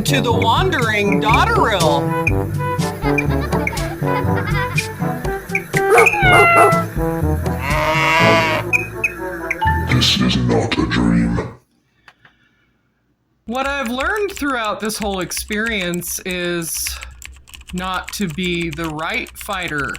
to the wandering Dotterill. This is not a dream. What I've learned throughout this whole experience is not to be the right fighter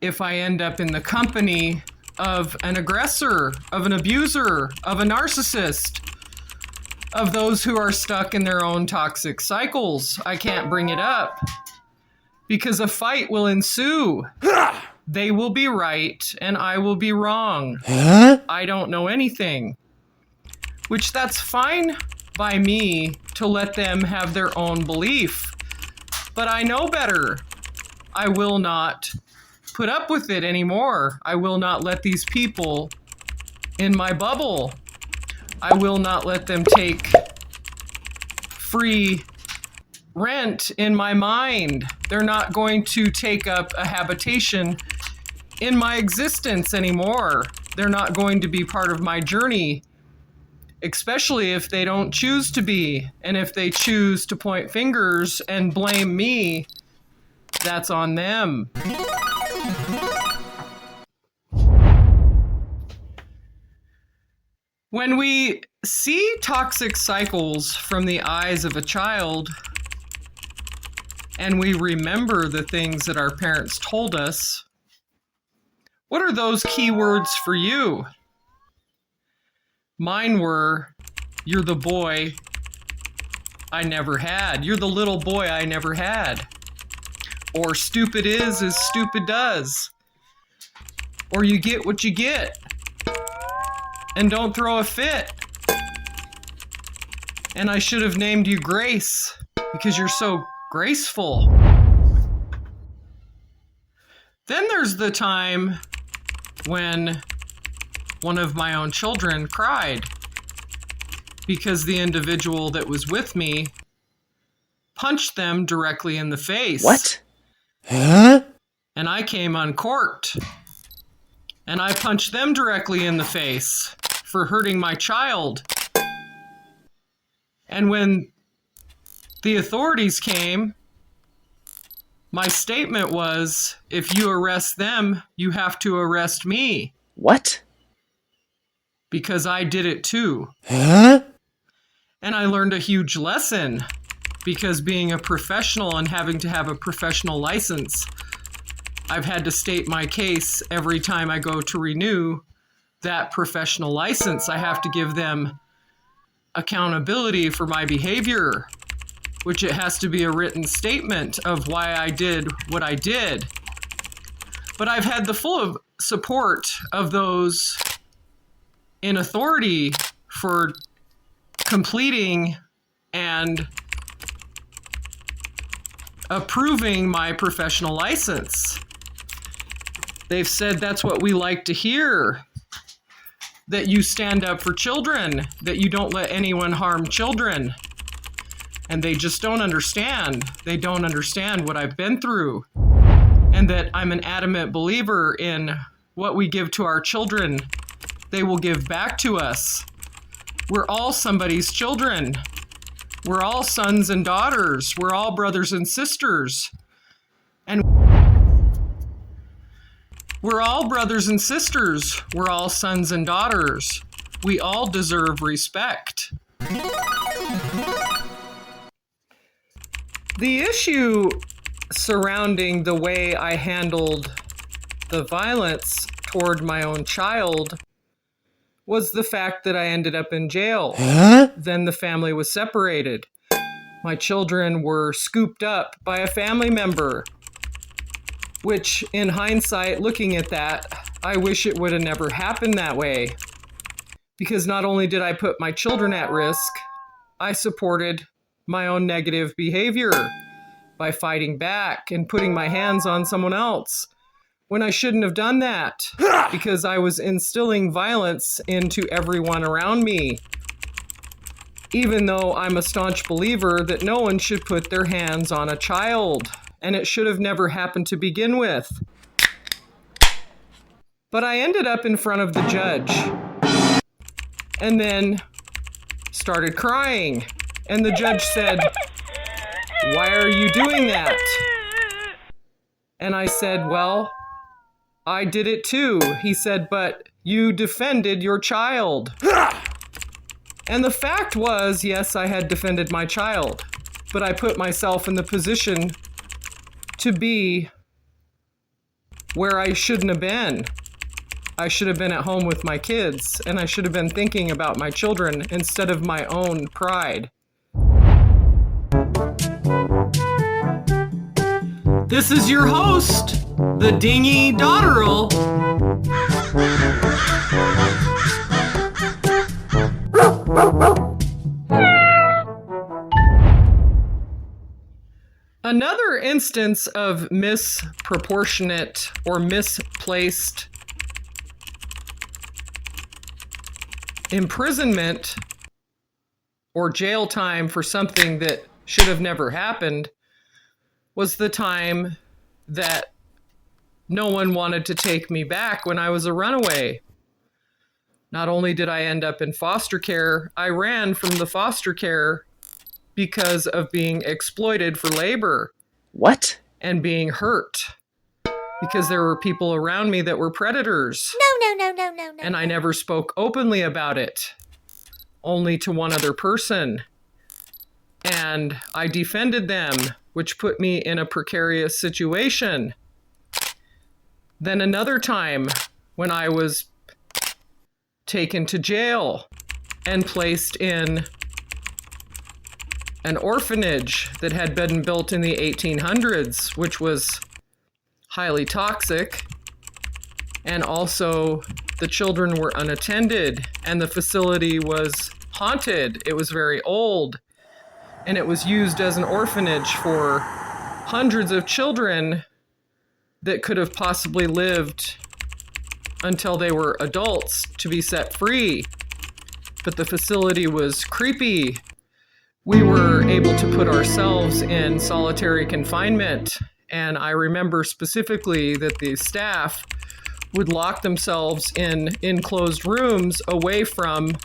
if I end up in the company of an aggressor, of an abuser, of a narcissist, of those who are stuck in their own toxic cycles. I can't bring it up because a fight will ensue. They will be right and I will be wrong. I don't know anything, which that's fine by me to let them have their own belief. But I know better. I will not put up with it anymore. I will not let these people in my bubble. I will not let them take free rent in my mind. They're not going to take up a habitation in my existence anymore. They're not going to be part of my journey, especially if they don't choose to be. And if they choose to point fingers and blame me, that's on them. When we see toxic cycles from the eyes of a child, and we remember the things that our parents told us, what are those key words for you? Mine were, you're the boy I never had. You're the little boy I never had. Or stupid is as stupid does. Or you get what you get. And don't throw a fit. And I should have named you Grace because you're so graceful. Then there's the time when one of my own children cried because the individual that was with me punched them directly in the face. What? Huh? And I came uncorked. And I punched them directly in the face for hurting my child. And when the authorities came, my statement was, if you arrest them, you have to arrest me. What? Because I did it too. Huh? And I learned a huge lesson because being a professional and having to have a professional license, I've had to state my case every time I go to renew that professional license. I have to give them accountability for my behavior, which it has to be a written statement of why I did what I did. But I've had the full support of those in authority for completing and approving my professional license. They've said that's what we like to hear, that you stand up for children, that you don't let anyone harm children. And they just don't understand. They don't understand what I've been through, and that I'm an adamant believer in what we give to our children, they will give back to us. We're all somebody's children. We're all sons and daughters. We're all brothers and sisters. And we're all brothers and sisters. We're all sons and daughters. We all deserve respect. The issue surrounding the way I handled the violence toward my own child was the fact that I ended up in jail. Huh? Then the family was separated. My children were scooped up by a family member, which in hindsight, looking at that, I wish it would have never happened that way. Because not only did I put my children at risk, I supported my own negative behavior by fighting back and putting my hands on someone else when I shouldn't have done that because I was instilling violence into everyone around me. Even though I'm a staunch believer that no one should put their hands on a child, and it should have never happened to begin with. But I ended up in front of the judge. And then started crying. And the judge said, "Why are you doing that?" And I said, "Well, I did it too." He said, "But you defended your child." And the fact was, yes, I had defended my child, but I put myself in the position to be where I shouldn't have been. I should have been at home with my kids, and I should have been thinking about my children instead of my own pride. This is your host, the Dingy Dotterel. Another instance of misproportionate or misplaced imprisonment or jail time for something that should have never happened was the time that no one wanted to take me back when I was a runaway. Not only did I end up in foster care, I ran from the foster care because of being exploited for labor. What? And being hurt. Because there were people around me that were predators. No. And I never spoke openly about it. Only to one other person. And I defended them, which put me in a precarious situation. Then another time when I was taken to jail and placed in an orphanage that had been built in the 1800s, which was highly toxic. And also the children were unattended and the facility was haunted. It was very old and it was used as an orphanage for hundreds of children that could have possibly lived until they were adults to be set free. But the facility was creepy. We were able to put ourselves in solitary confinement. And I remember specifically that the staff would lock themselves in enclosed rooms away from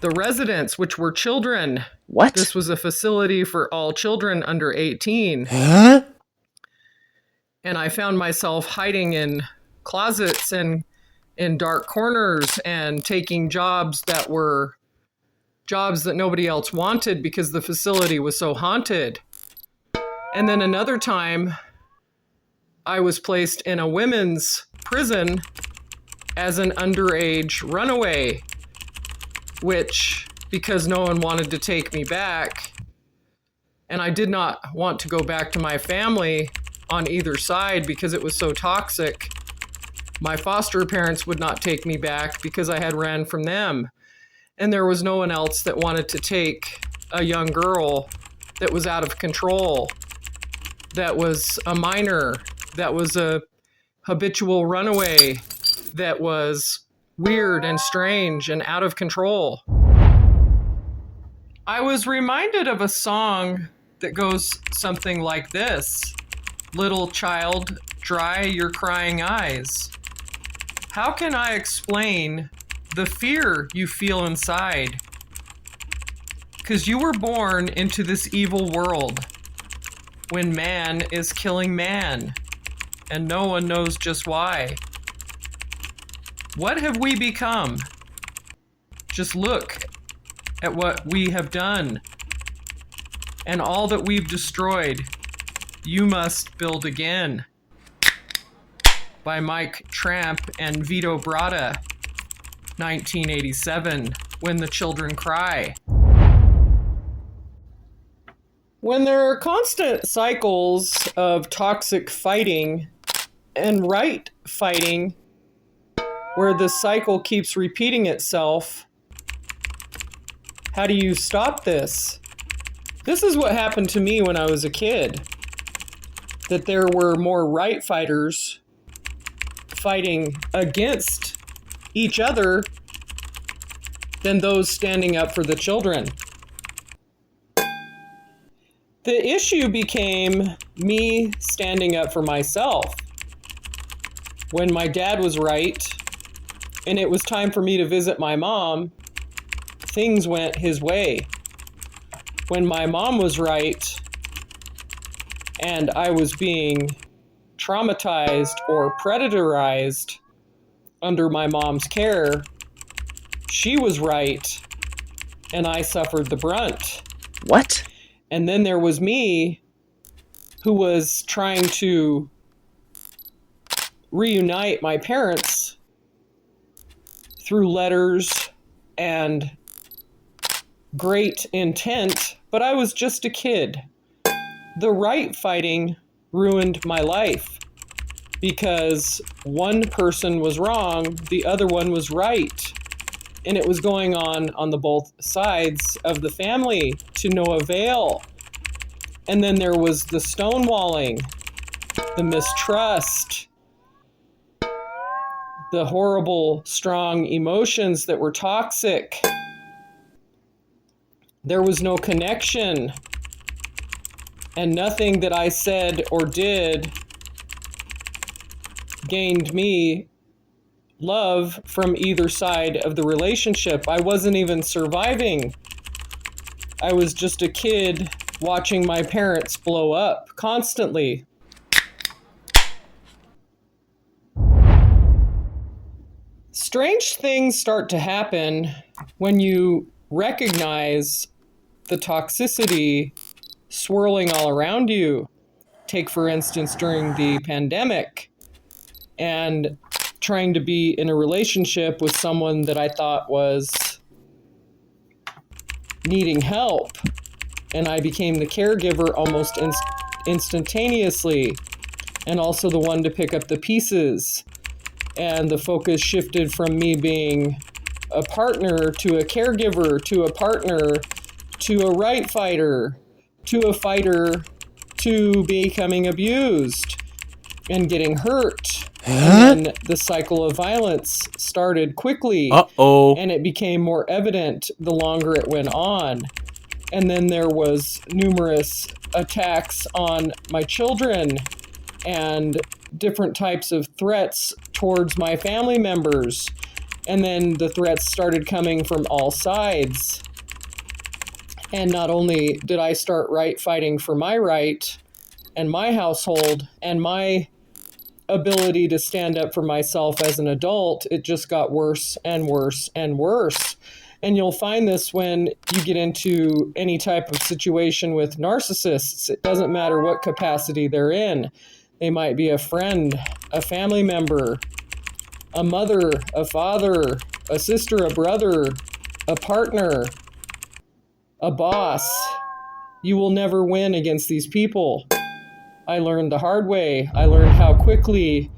the residents, which were children. What? This was a facility for all children under 18. Huh? And I found myself hiding in closets and in dark corners and taking jobs that were jobs that nobody else wanted because the facility was so haunted. And then another time, I was placed in a women's prison as an underage runaway, which, because no one wanted to take me back, and I did not want to go back to my family on either side because it was so toxic, my foster parents would not take me back because I had ran from them. And there was no one else that wanted to take a young girl that was out of control, that was a minor, that was a habitual runaway, that was weird and strange and out of control. I was reminded of a song that goes something like this. "Little child, dry your crying eyes. How can I explain the fear you feel inside? 'Cause you were born into this evil world when man is killing man and no one knows just why. What have we become? Just look at what we have done and all that we've destroyed. You must build again." By Mike Tramp and Vito Bratta, 1987, When the Children Cry. When there are constant cycles of toxic fighting and right fighting, where the cycle keeps repeating itself, how do you stop this? This is what happened to me when I was a kid. That there were more right fighters fighting against each other than those standing up for the children. The issue became me standing up for myself. When my dad was right, and it was time for me to visit my mom, things went his way. When my mom was right and I was being traumatized or predatorized under my mom's care, she was right and I suffered the brunt. What? And then there was me who was trying to reunite my parents through letters and great intent, but I was just a kid. The right fighting ruined my life because one person was wrong, the other one was right. And it was going on the both sides of the family to no avail. And then there was the stonewalling, the mistrust, the horrible, strong emotions that were toxic. There was no connection. And nothing that I said or did gained me love from either side of the relationship. I wasn't even surviving. I was just a kid watching my parents blow up constantly. Strange things start to happen when you recognize the toxicity swirling all around you. Take, for instance, during the pandemic and trying to be in a relationship with someone that I thought was needing help. And I became the caregiver almost instantaneously, and also the one to pick up the pieces. And the focus shifted from me being a partner to a caregiver to a partner to a right fighter to a fighter to becoming abused and getting hurt. And then the cycle of violence started quickly. And it became more evident the longer it went on. And then there was numerous attacks on my children and different types of threats towards my family members. And then the threats started coming from all sides. And not only did I start fighting for my right and my household and my ability to stand up for myself as an adult, it just got worse and worse and worse. And you'll find this when you get into any type of situation with narcissists. It doesn't matter what capacity they're in. They might be a friend, a family member, a mother, a father, a sister, a brother, a partner, a boss. You will never win against these people. I learned the hard way. I learned how quickly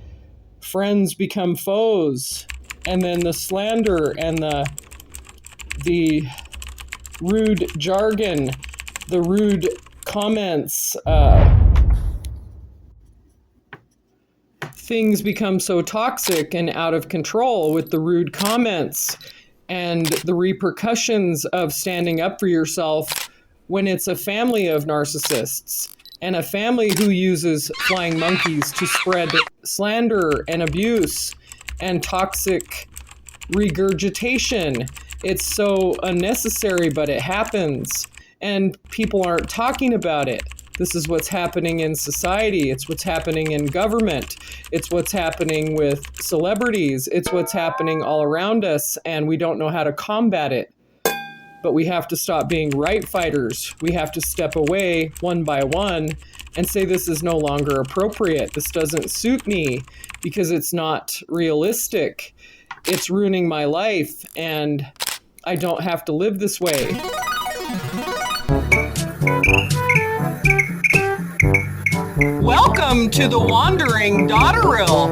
friends become foes, and then the slander and the rude jargon, the rude comments, things become so toxic and out of control with the rude comments and the repercussions of standing up for yourself when it's a family of narcissists and a family who uses flying monkeys to spread slander and abuse and toxic regurgitation. It's so unnecessary, but it happens, and people aren't talking about it. This is what's happening in society. It's what's happening in government. It's what's happening with celebrities. It's what's happening all around us, and we don't know how to combat it. But we have to stop being right fighters. We have to step away one by one and say, this is no longer appropriate. This doesn't suit me because it's not realistic. It's ruining my life, and I don't have to live this way. Welcome to the Wandering Dotterill.